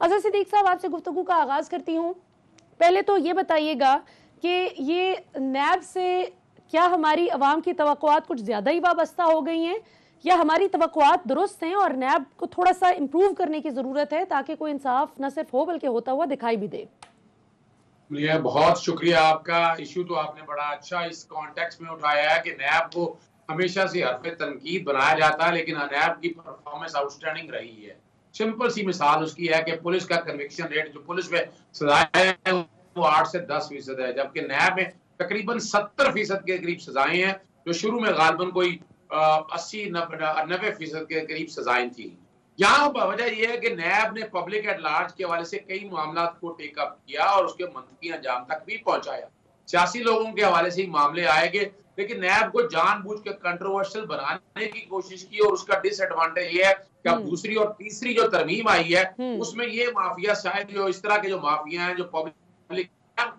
अज़हर सिद्दीक साहब, आपसे गुफ्तगू का आगाज़ करती हूँ। पहले तो ये बताइएगा कि ये नैब से क्या हमारी अवाम की तवक्कुआत कुछ ज़्यादा ही वाबस्ता हो गई हैं, या हमारी तवक्कुआत दुरुस्त हैं और नैब को थोड़ा सा इम्प्रूव करने की ज़रूरत है ताकि कोई इंसाफ न सिर्फ हो बल्कि होता हुआ दिखाई भी दे? ये बहुत शुक्रिया आपका। इशू तो आपने बड़ा अच्छा इस कॉन्टेक्स्ट में उठाया है कि नैब को हमेशा से हरफ तनकीद बनाया जाता है, लेकिन नैब की परफॉर्मेंस आउटस्टैंडिंग रही है। सिंपल सी मिसाल उसकी है कि पुलिस का कन्विक्शन रेट जो पुलिस में सजाएं है वो 8 से 10% है, जबकि नैब में तकरीबन 70% के करीब सजाएं हैं, जो शुरू में गालबन कोई 80-90% के करीब सजाएं थी। यहाँ वजह यह है कि नैब ने पब्लिक एट लार्ज के हवाले से कई मामला को टेकअप किया और उसके मंतकी अंजाम तक भी पहुंचाया। सियासी लोगों के हवाले से ही मामले आएंगे, लेकिन नैब को जानबूझ के कंट्रोवर्शियल बनाने की कोशिश की और उसका डिसएडवांटेज ये है कि अब दूसरी और तीसरी जो तरमीम आई है उसमें ये माफिया शायद जो इस तरह के जो माफिया हैं जो पब्लिक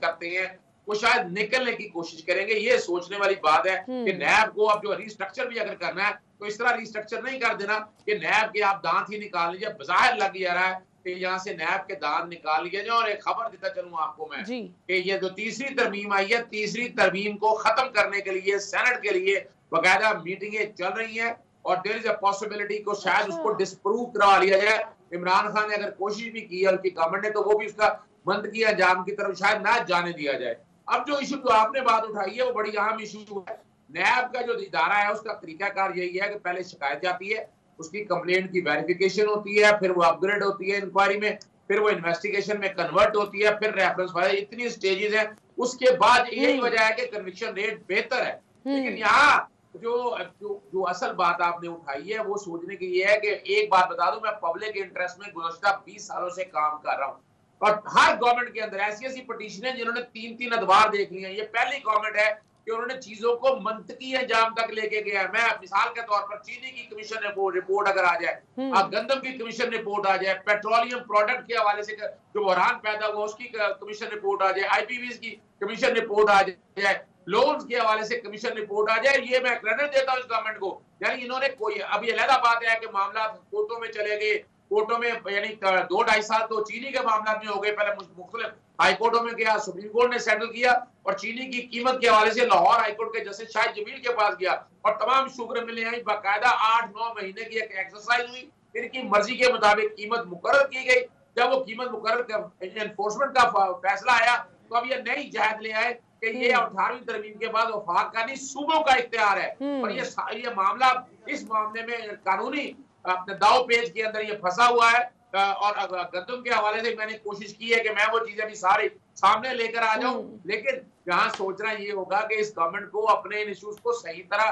करते हैं वो शायद निकलने की कोशिश करेंगे। ये सोचने वाली बात है कि नैब को अब जो रिस्ट्रक्चर भी अगर करना है तो इस तरह रिस्ट्रक्चर नहीं कर देना कि नैब के आप दांत ही निकाल लीजिए। बाहर लग जा रहा है कि यहाँ से नैब के दांत निकाल लिए जाए। और एक खबर देता चलूं आपको मैं कि ये जो तीसरी तरमीम आई है, तीसरी तरमीम को खत्म करने के लिए सेनेट के लिए बाकायदा मीटिंगें चल रही हैं और देयर इज अ पॉसिबिलिटी को शायद उसको डिस्प्रूव करवा लिया जाए। इमरान खान ने अगर कोशिश भी की है उनकी गवर्नमेंट ने, तो वो भी उसका मंतकी अंजाम की तरफ शायद ना जाने दिया जाए। अब जो इशू जो आपने बात उठाई है वो बड़ी अहम इशू है। नैब का जो इदारा है उसका तरीकाकार यही है कि पहले शिकायत जाती है, उसकी कंप्लेंट की वेरिफिकेशन होती है, फिर वो अपग्रेड होती है इंक्वायरी में, फिर वो इन्वेस्टिगेशन में कन्वर्ट होती है, फिर रेफरेंस फाइल, इतनी स्टेजेस हैं। उसके बाद यही वजह है कि कन्विक्शन रेट बेहतर है। लेकिन यहाँ जो जो जो असल बात आपने उठाई है वो सोचने की ये है कि एक बात बता दूं, मैं पब्लिक इंटरेस्ट में गुज़श्ता 20 सालों से काम कर रहा हूँ और हर गवर्नमेंट के अंदर ऐसी ऐसी पटिशन है जिन्होंने 3-3 अदवार देख लिए हैं। ये पहली गवर्नमेंट है कि उन्होंने चीजों को मंतकी अंजाम तक लेके गया है। मैं मिसाल के तौर पर चीनी की कमीशन रिपोर्ट अगर आ जाए, गंदम की कमीशन रिपोर्ट आ जाए, पेट्रोलियम प्रोडक्ट के हवाले से जो बहरान पैदा हुआ उसकी कमीशन रिपोर्ट आ जाए, आईपीवीज की कमीशन रिपोर्ट आ जाए, लोन्स के हवाले से कमीशन रिपोर्ट आ जाए, ये मैं क्रेडिट देता हूँ इस गवर्नमेंट को। यानी इन्होंने कोई अभी अलग बात है कि मामला कोर्टों में चले गए, कोर्टों में यानी 2-2.5 साल तो चीनी के मामला में हो गए। पहले मुख्तलिफ हाईकोर्टों में गया, सुप्रीम कोर्ट ने सेटल किया और चीनी की कीमत के हवाले से लाहौर हाईकोर्ट के जस्टिस शाहिद जमील के पास गया और तमाम शुक्र मिले आई। बाकायदा 8-9 महीने की एक एक्सरसाइज हुई, इनकी मर्जी के मुताबिक कीमत मुकर्रर की गई। जब वो कीमत मुकर्रर एनफोर्समेंट का फैसला आया तो अब ये नई जहद ले आए कि ये 18वीं तरमीम के बाद वफाक का नहीं सूबों का इख्तियार है। और ये मामला इस मामले में कानूनी अपने दाव पेज के अंदर ये फंसा हुआ है। और गंदम के हवाले से मैंने कोशिश की है कि मैं वो चीजें भी सारी सामने लेकर आ जाऊं, लेकिन यहाँ सोचना ये होगा कि इस गवर्नमेंट को अपने इन इश्यूज को सही तरह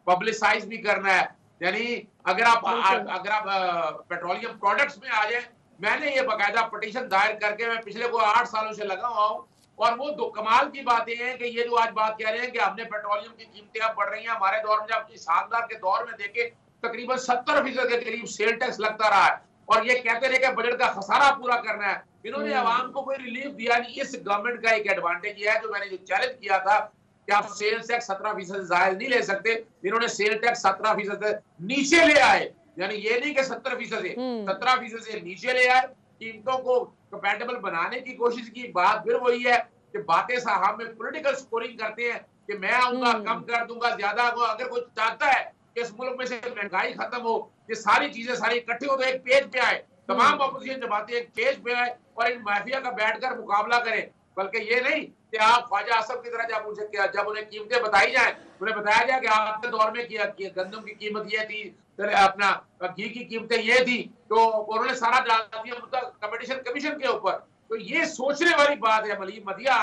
पब्लिसाइज भी करना है। यानी अगर आप पेट्रोलियम प्रोडक्ट्स में आ जाए, मैंने ये बाकायदा पटिशन दायर करके मैं पिछले को 8 सालों से लगा हुआ हूँ। और वो दो कमाल की बातें हैं कि ये जो आज बात कह रहे हैं कि हमने पेट्रोलियम की कीमतें अब बढ़ रही हैं, हमारे दौर में जब शानदार के दौर में देखे तकरीबन 70% के करीब सेल टैक्स लगता रहा है और ये कहते रहे कि बजट का खसारा पूरा करना है। इन्होंने आवाम को कोई रिलीफ दिया नहीं। इस गवर्नमेंट का एक एडवांटेज ये है जो मैंने जो चैलेंज किया था कि आप सेल टैक्स 17% से ज्यादा नहीं ले सकते, इन्होंने सेल टैक्स 17% से नीचे ले आए। यानी ये नहीं कि 70% से 17% से नीचे ले आए, कीमतों को कंपैटिबल बनाने की कोशिश की। बात फिर वही है कि बातें साहब में पॉलिटिकल स्कोरिंग करते हैं कि मैं आऊंगा कम कर दूंगा ज्यादा। अगर कोई चाहता है कि इस मुल्क में से महंगाई खत्म हो, ये सारी चीजें सारी इकट्ठी हो तो एक पेज पे आए, तमाम अपोजिशन जमातें एक पेज पे आए और इन माफिया का बैठकर मुकाबला करें। बल्कि ये नहीं कि आप ख्वाजा आसफ की तरह जब उन्हें कीमतें बताई जाए, उन्हें बताया जाए कि आपके दौर में किया गंदम की कीमत ये थी, अपना घी की कीमतें ये थी, तो उन्होंने सारा डाल दिया कंपटीशन कमीशन के ऊपर। तो ये सोचने वाली बात है। मलिया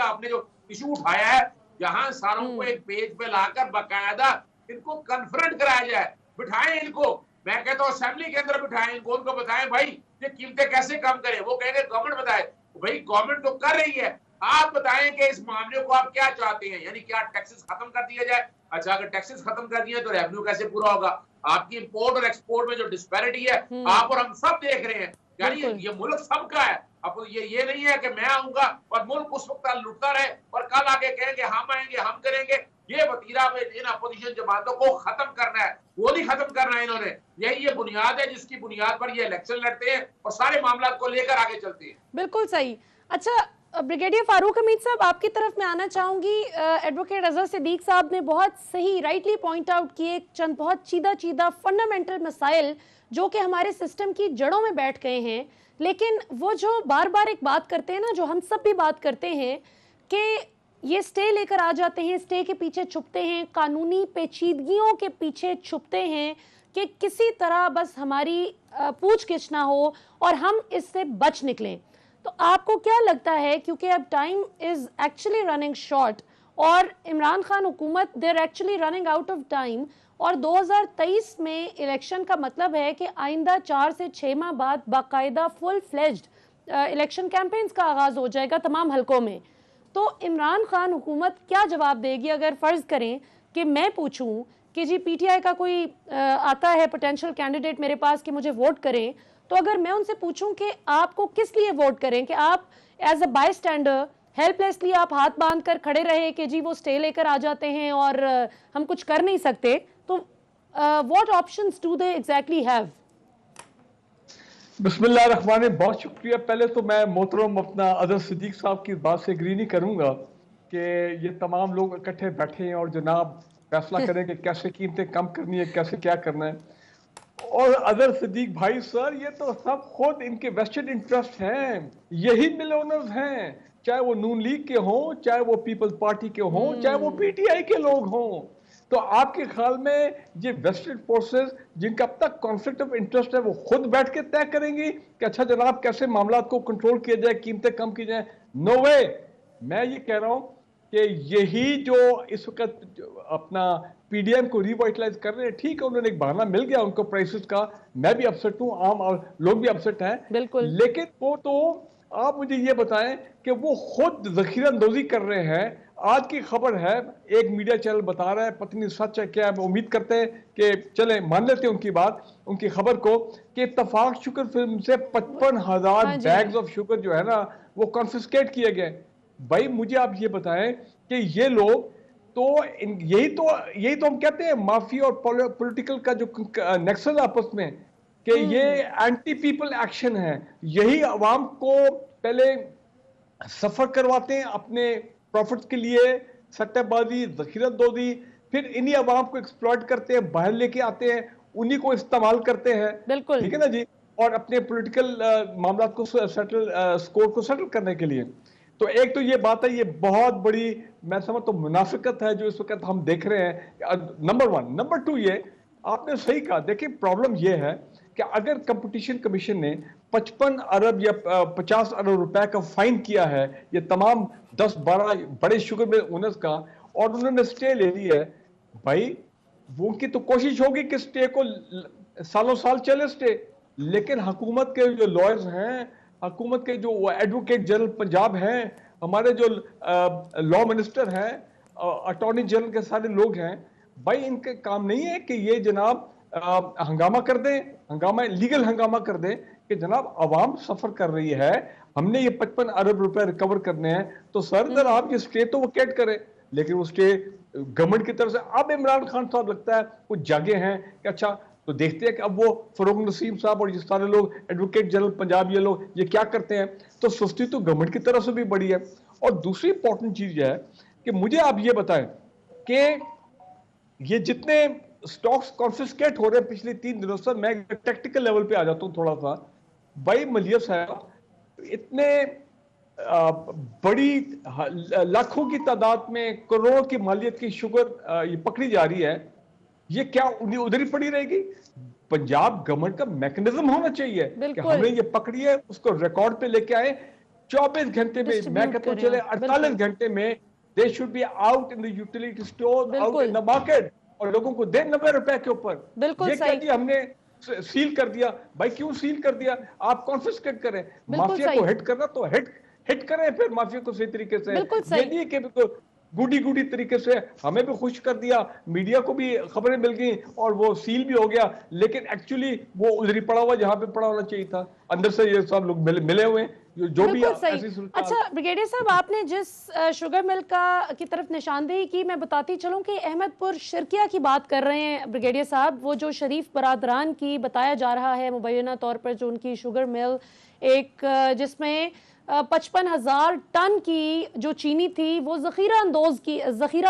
आपने जो इशू उठाया है, यहाँ सारों को एक पेज पे लाकर बाकायदा इनको कन्फ्रंट कराया जाए, बिठाएं इनको। मैं कहता हूँ असेंबली के अंदर बिठाएं इनको, उनको बताएं भाई ये कीमतें कैसे कम करें। वो कहेंगे गवर्नमेंट बताए, भाई गवर्नमेंट तो कर रही है, आप बताएं कि इस मामले को आप क्या चाहते हैं। यानी क्या टैक्सेस खत्म कर दिया जाए? अच्छा, अगर टैक्सेस खत्म कर दिए तो रेवेन्यू कैसे पूरा होगा? आपकी इंपोर्ट और एक्सपोर्ट में जो डिस्पैरिटी है आप और हम सब देख रहे हैं। यानी ये मुल्क सबका है। अब ये नहीं है कि मैं आऊंगा और मुल्क उस वक्त लुटता रहे और कल आके कहेंगे हम आएंगे हम करेंगे। ये वतीरा में इन अपोजिशन जमातों को खत्म करना है, वो नहीं खत्म करना है इन्होंने। यही ये बुनियाद है जिसकी बुनियाद पर ये इलेक्शन लड़ते हैं और सारे मामला को लेकर आगे चलते हैं। बिल्कुल सही। अच्छा, ब्रिगेडियर फारूक हमीद साहब, आपकी तरफ मैं आना चाहूंगी। एडवोकेट अजहर सिद्दीक साहब ने बहुत सही राइटली पॉइंट आउट किए चंद बहुत चीदा फंडामेंटल मसाइल जो कि हमारे सिस्टम की जड़ों में बैठ गए हैं। लेकिन वो जो बार बार एक बात करते हैं ना, जो हम सब भी बात करते हैं कि ये स्टे लेकर आ जाते हैं, स्टे के पीछे छुपते हैं, कानूनी पेचीदगियों के पीछे छुपते हैं कि किसी तरह बस हमारी पूछगिछ ना हो और हम इससे बच निकलें। तो आपको क्या लगता है, क्योंकि अब time is actually running short और इमरान खान हुकूमत they're actually running out of time, और 2023 में इलेक्शन का मतलब है कि आइंदा 4 से 6 माह बाद बाकायदा फुल फ्लेज्ड इलेक्शन कैंपेन्स का आगाज हो जाएगा तमाम हलकों में। तो इमरान खान हुकूमत क्या जवाब देगी अगर फर्ज करें कि मैं पूछूं कि जी पीटीआई का कोई आता है पोटेंशियल कैंडिडेट मेरे पास कि मुझे वोट करें, तो अगर मैं उनसे पूछूं कि आपको किस लिए वोट करें, कि आप एज अ बाय स्टैंडर हेल्पलेसली आप हाथ बांध कर खड़े रहे कि जी वो स्टे लेकर आ जाते हैं और हम कुछ कर नहीं सकते, तो what options do they exactly have? बिस्मिल्लाह, बहुत शुक्रिया। पहले तो मैं मोहतरम अपना अजहर सिद्दीक साहब की बात से एग्री नहीं करूंगा कि ये तमाम लोग इकट्ठे बैठे हैं और जनाब फैसला करें कि कैसे कीमतें कम करनी है, कैसे क्या करना है। और अजहर सिद्दीक भाई सर, ये तो सब खुद इनके वेस्टेड इंटरेस्ट हैं, यही मिलियनर्स हैं, चाहे वो नून लीग के हों, चाहे वो पीपल्स पार्टी के हों, चाहे वो पीटीआई के लोग हों। तो आपके ख्याल में ये वेस्टेड फोर्सेस जिनका अब तक कॉन्फ्लिक्ट ऑफ इंटरेस्ट है वो खुद बैठ के तय करेंगी कि अच्छा जनाब कैसे मामला को कंट्रोल किया जाए, कीमतें कम की जाए? नो वे। मैं ये कह रहा हूं कि यही जो इस वक्त अपना पीडीएम को रिवाइटलाइज कर रहे हैं, ठीक है, उन्होंने एक बहाना मिल गया उनको प्राइसेस का। मैं भी अपसेट हूं, आम और लोग भी अपसेट हैं, बिल्कुल। लेकिन वो तो आप मुझे ये बताएं कि वो खुद जखीरा अंदोजी कर रहे हैं। आज की खबर है, एक मीडिया चैनल बता रहा है, पता नहीं सच है क्या, उम्मीद करते हैं कि चले मान लेते हैं उनकी बात, उनकी खबर को, कि इत्तफाक शुगर फिल्म से 55,000 बैग्स ऑफ शुगर जो है ना वो कॉन्फिस्केट किए गए। भाई मुझे आप ये बताएं कि ये लोग तो यही तो हम कहते हैं माफिया और पॉलिटिकल का जो नेक्सस आपस में, कि ये एंटी पीपल एक्शन है। यही अवाम को पहले सफर करवाते हैं अपने प्रॉफिट्स के लिए, सट्टेबाजी, जखीरतदोजी, फिर इन्हीं अवाम को एक्सप्लॉइट करते हैं, बाहर लेके आते हैं, उन्हीं को इस्तेमाल करते हैं। बिल्कुल, ठीक है ना जी, और अपने पॉलिटिकल मामला को सेटल, स्कोर को सेटल करने के लिए। तो एक तो ये बात है, ये बहुत बड़ी मैं समझता हूं मुनाफिकत है जो इस वक्त हम देख रहे हैं, नंबर 1। नंबर 2, ये आपने सही कहा। देखिए प्रॉब्लम ये है कि अगर कंपटीशन कमीशन ने 55 अरब या 50 अरब रुपए का फाइन किया है ये तमाम 10-12 बड़े शुगर मिल ओनर्स का, और उन्होंने स्टे ले ली है, भाई वो उनकी तो कोशिश होगी कि स्टे को सालों साल चले स्टे। लेकिन हुकूमत के जो लॉयर्स हैं, हुकूमत के जो एडवोकेट जनरल पंजाब हैं, हमारे जो लॉ मिनिस्टर हैं, अटॉर्नी जनरल के सारे लोग हैं, भाई इनके काम नहीं है कि ये जनाब हंगामा कर दें, हंगामा लीगल हंगामा कर दें कि जनाब अवाम सफर कर रही है, हमने ये 55 अरब रुपए रिकवर करने हैं, तो सर जरा आप ये स्टे तो वकेट करें। लेकिन वो स्टे गवर्नमेंट की तरफ से, अब इमरान खान साहब लगता है कुछ जागे हैं कि अच्छा तो देखते हैं कि अब वो फरूक नसीम साहब और ये सारे लोग एडवोकेट जनरल पंजाब ये लोग ये क्या करते हैं। तो सुस्ती तो गवर्नमेंट की तरफ से भी बड़ी है। और दूसरी इंपॉर्टेंट चीज यह है कि मुझे आप ये बताएं कि ये जितने स्टॉक्स कॉन्फिस्केट हो रहे हैं पिछले 3 दिनों से, मैं टेक्निकल लेवल पे आ जाता हूं थोड़ा सा। भाई मलिया साहब, इतने बड़ी लाखों की तादाद में करोड़ों की मालियत की शुगर ये पकड़ी जा रही है, ये क्या उधर ही पड़ी रहेगी? पंजाब गवर्नमेंट का मैकेनिज्म होना चाहिए कि हमने ये पकड़ी है, उसको रिकॉर्ड पे लेके आए 24 घंटे में, मैं कहता हूं चले 48 घंटे में they should be out in the utility store, out in the market, और लोगों को दे 90 रुपए के ऊपर। ये क्या जी हमने सील कर दिया? भाई क्यों सील कर दिया? आप कॉन्फिस्केट करें। माफिया को हिट करना तो हिट करें, फिर माफिया को सही तरीके से। ये नहीं कि गुडी तरीके से हमें भी खुश कर दिया, मीडिया को भी खबरें मिल गई और वो सील भी हो गया, लेकिन एक्चुअली वो उधर ही पड़ा हुआ जहां पे पड़ा होना चाहिए था। अंदर से ये सब लोग मिले हुए हैं। जो भी बिल्कुल सही। ऐसी सूरत। अच्छा ब्रिगेडियर साहब, आपने जिस शुगर मिल की तरफ निशानदेही की, मैं बताती चलूं कि अहमदपुर शिरकिया की बात कर रहे हैं ब्रिगेडियर साहब। वो जो शरीफ बरादरान की बताया जा रहा है मुबैना तौर पर जो उनकी शुगर मिल एक जिसमें 55,000 टन की जो चीनी थी वो जखीरा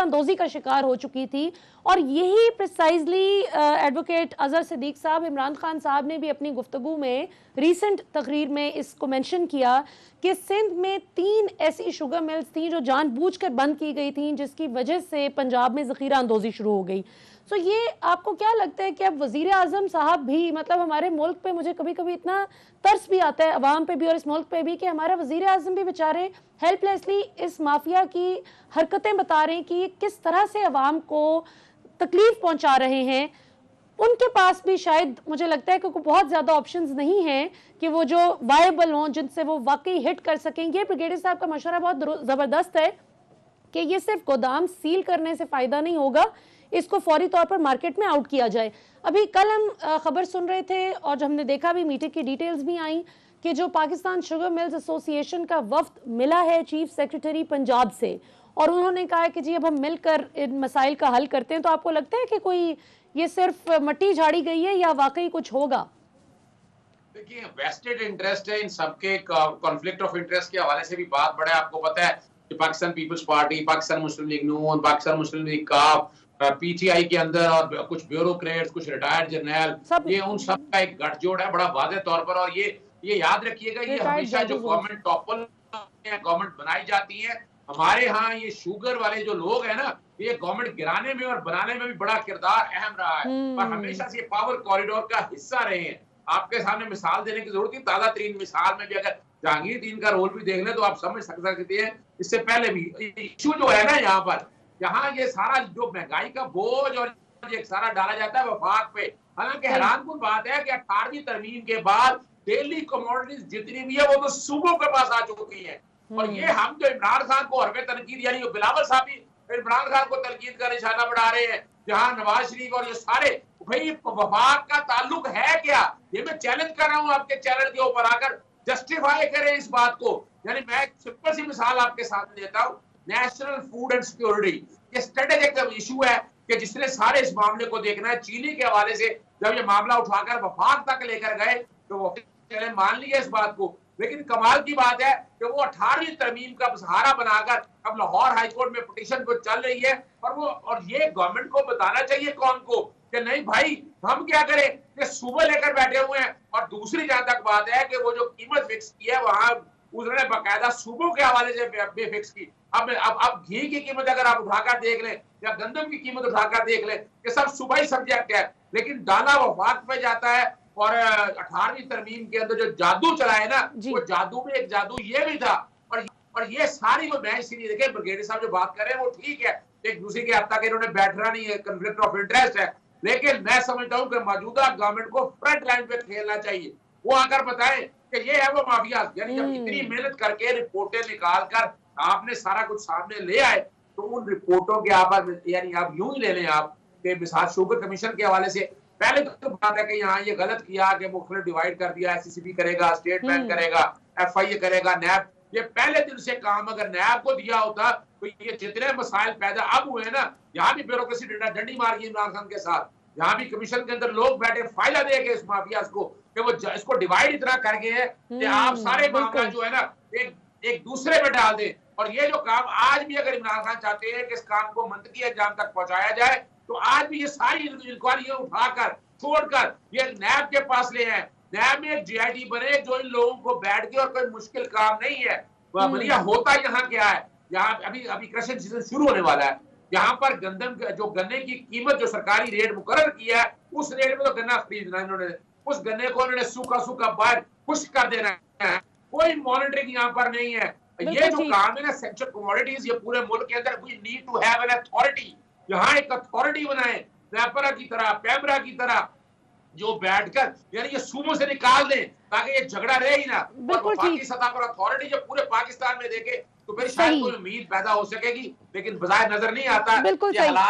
अंदोजी का शिकार हो चुकी थी। और यही प्रिसाइजली एडवोकेट अजहर सिद्दीक साहब, इमरान खान साहब ने भी अपनी गुफ्तगू में रीसेंट तकरीर में इसको मेंशन किया कि सिंध में 3 ऐसी शुगर मिल्स थी जो जानबूझकर बंद की गई थी, जिसकी वजह से पंजाब में जखीरा अंदोजी शुरू हो गई। तो ये आपको क्या लगता है कि अब वजीर आजम साहब भी, मतलब हमारे मुल्क पे मुझे कभी कभी इतना तरस भी आता है अवाम पे भी और इस मुल्क पे भी, कि हमारा वजीर आजम भी बेचारे हेल्पलेसली इस माफिया की हरकतें बता रहे हैं कि ये किस तरह से अवाम को तकलीफ पहुंचा रहे हैं। उनके पास भी शायद मुझे लगता है कि बहुत ज्यादा ऑप्शंस नहीं हैं कि वो जो वायबल हों, जिनसे वो वाकई हिट कर सकें। ये ब्रिगेडियर साहब का मशवरा बहुत जबरदस्त है कि ये सिर्फ गोदाम सील करने से फायदा नहीं होगा, इसको फौरी तौर पर मार्केट में आउट किया जाए। अभी कल हम खबर सुन रहे थे और जो हमने देखा भी, मीटिंग की डिटेल्स भी आई कि जो पाकिस्तान शुगर मिल्स एसोसिएशन का वफ्द मिला है चीफ सेक्रेटरी पंजाब से, और उन्होंने कहा है कि जी अब हम मिलकर इन मसाइल का हल करते हैं। तो आपको लगता है कि कोई ये सिर्फ मट्टी झाड़ी गई है या वाकई कुछ होगा? देखिए, वेस्टेड इंटरेस्ट है इन सबके, कॉन्फ्लिक्ट ऑफ इंटरेस्ट के हवाले से भी बात बड़ा है। आपको पता है कि पाकिस्तान पीपल्स पार्टी, पाकिस्तान मुस्लिम लीग नून, पाकिस्तान मुस्लिम लीग काफ, पीटीआई के अंदर और कुछ ब्यूरोक्रेट्स, कुछ रिटायर्ड जर्नल, ये उन सब का एक गठजोड़ है बड़ा वाज़ेह तौर पर। और ये याद रखिएगा, ये हमेशा जो गवर्नमेंट टॉपल गवर्नमेंट बनाई जाती है, हमारे यहाँ ये शुगर वाले जो लोग हैं ना, ये गवर्नमेंट गिराने में और बनाने में भी बड़ा किरदार अहम रहा है और हमेशा से पावर कॉरिडोर का हिस्सा रहे हैं। आपके सामने मिसाल देने की जरूरत नहीं, ताजा तरीन मिसाल में भी अगर जहांगीर का रोल भी देख लें तो आप समझ सकते हैं। इससे पहले भी इशू जो है ना यहाँ ये सारा जो महंगाई का बोझ और एक सारा डाला जाता है वफाक पे। हालांकि हैरानकुन बात है कि 18वीं तरमीम के बाद डेली कमोडिटीज जितनी भी है वो तो सूबों के पास आ चुकी है। और ये हम जो इमरान खान को हरबे तनकीद, यानी बिलावल साहब भी इमरान खान को तनकीद का निशाना बढ़ा रहे हैं, जहां नवाज शरीफ और ये सारे, भाई वफाक का ताल्लुक है क्या? ये मैं चैलेंज कर रहा हूं आपके चैनल के ऊपर आकर, जस्टिफाई करें इस बात को। यानी मैं एक सिंपल सी मिसाल आपके सामने देता हूं, नेशनल फूड एंड सिक्योरिटी, ये स्ट्रेटेजिक इशू है कि जिसने सारे इस मामले को देखना है। चीनी के हवाले से जब ये मामला उठाकर वफाक तक लेकर गए तो वो मान लिया इस बात को, लेकिन कमाल की बात है कि वो 18वीं तरमीम का सहारा बनाकर अब लाहौर हाईकोर्ट में पिटीशन को चल रही है। और ये गवर्नमेंट को बताना चाहिए कौन को कि नहीं भाई हम क्या करें, कि सूबे लेकर बैठे हुए हैं। और दूसरी जहां तक बात है कि वो जो कीमत फिक्स की है वहां उन्होंने बाकायदा सूबों के हवाले से भी फिक्स की। अब घी की कीमत अगर आप उठाकर देख लें या गंदम की कीमत उठाकर देख लें, कि सब सूबाई सब्जेक्ट है, लेकिन दाना वफाक पे जाता है। और 18वीं तरमीम के अंदर जो जादू चला है ना, वो जादू में एक जादू ये भी था। और ये सारी जो मैच सीरीज देखे ब्रिगेडियर साहब जो बात कर रहे हैं वो ठीक है, एक दूसरे के अब तक इन्होंने बैठना नहीं है, कॉन्फ्लिक्ट ऑफ इंटरेस्ट है, लेकिन मैं समझता हूँ कि मौजूदा गवर्नमेंट को फ्रंट लाइन पे खेलना चाहिए। वो आकर बताएं कि ये है वो माफिया। यानी जब इतनी मेहनत करके रिपोर्टें निकाल कर आपने सारा कुछ सामने ले आए, तो उन रिपोर्टों के आप यानी आप यूं ही ले लें आप कि मिसाल शुगर कमीशन के हवाले से पहले तो बात है कि यहाँ ये गलत किया कि मुख्तलिफ डिवाइड कर दिया, एससीसीबी करेगा, स्टेट बैंक करेगा, एफआईए करेगा, नैब। ये पहले दिन से काम अगर नैब को दिया होता तो ये जितने मसाइल पैदा अब हुए ना, यहाँ भी ब्यूरोक्रेसी डंडी मार गई इमरान खान के साथ, यहाँ भी कमीशन के अंदर लोग बैठे फायदा दे के इस माफिया को कि वो इसको डिवाइड इतना कर गए हैं कि आप सारे मामला जो है ना एक दूसरे में डाल दें। और ये जो काम आज भी अगर इमरान खान चाहते हैं कि इस काम को मंतकी अंजाम तक पहुंचाया जाए, तो आज भी ये सारी इंक्वायरी उठाकर छोड़कर ये नैब के पास ले आए। नैब में एक जीआईटी बने जो इन लोगों को बैठ के, और कोई मुश्किल काम नहीं है। भैया होता यहाँ क्या है, यहाँ अभी क्रशिंग सीजन शुरू होने वाला है, यहाँ पर गन्ने की कीमत जो सरकारी रेट मुकर्रर किया है, उस रेट में तो गन्ना खरीदना है इन्होंने, उस गन्ने को इन्होंने सूखा बाहर खुश्क कर देना है। कोई मॉनिटरिंग यहाँ पर नहीं है। ये जो काम है ना सेंट्रल कमोडिटीज, ये पूरे मुल्क के अंदर we need to have an authority. यहाँ एक अथॉरिटी बनाए नेपरा की तरह, पेमरा की तरह, जो बैठकर यानी ये सूबों से निकाल दें ताकि ये झगड़ा रहे ही ना। और वफाकी सतह पर अथॉरिटी जब पूरे पाकिस्तान में देखे तो फिर शायद कोई उम्मीद पैदा हो सकेगी, लेकिन बजाय नजर नहीं आता बिल्कुल सही। हालात